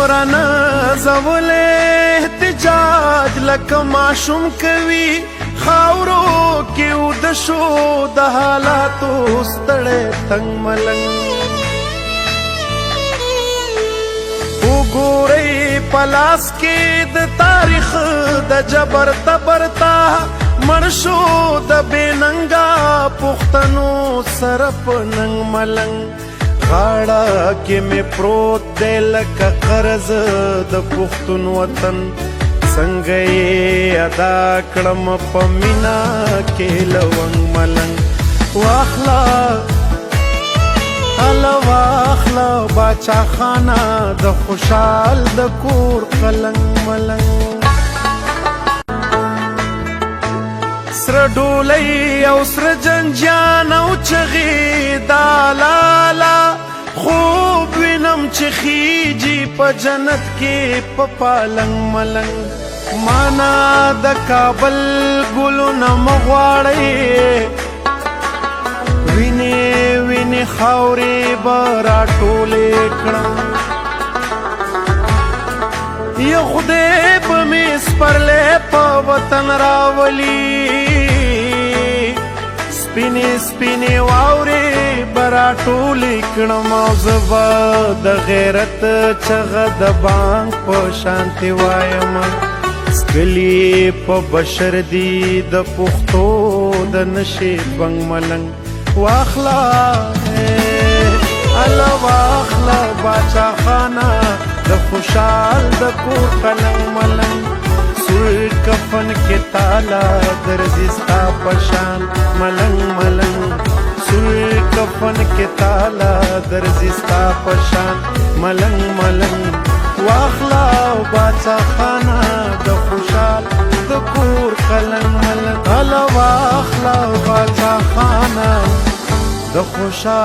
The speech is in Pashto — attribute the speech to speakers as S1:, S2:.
S1: دومره نازولې احتجاج لکه ماشوم کوي خاورو کې اوده شو د حالاتو ستړی تنګ ملنګ وګورئ په لاس کې د تاریخ د جبر تبرتا مړ شو د بې ننګه پښتنو سره په ننګ ملنګ غاړه کې مې پروت دی لکه قرض د پښتون وطن څنګه یې ادا کړم په مینا کې لونګ ملنګ واخله هله واخله باچا خانه د خوشحال د کور قلنګ ملنګ سره ډولۍ او سره جنجان او چغې دا لالا خوب وینم چې خیجي په جنت کې په پالنګ ملنګ مانا د کابل ګلونه مغواړئ وینې وینې خاورې به راټولې کړم یا خدای به مې سپرلی په وطن راولي سپینې سپینې واورې به راټولې کړم او زه به د غیرت چغه د بانک په شانتې وایم سکلي په بشر دي د پښتو د نشې بنګ ملنګ واخله الله واخله باچا خانه د خوشحال د کور قلنګ ملنګ سور کفن کې تالا درځي ستا په شان ملنګ ملنګ سور کفن کې تالا درځي ستا په شان ملنګ ملنګ واخله باچا خانه د خوشحال د کور قلنګ ملنګ الله واخله باچا خانه د خوشحال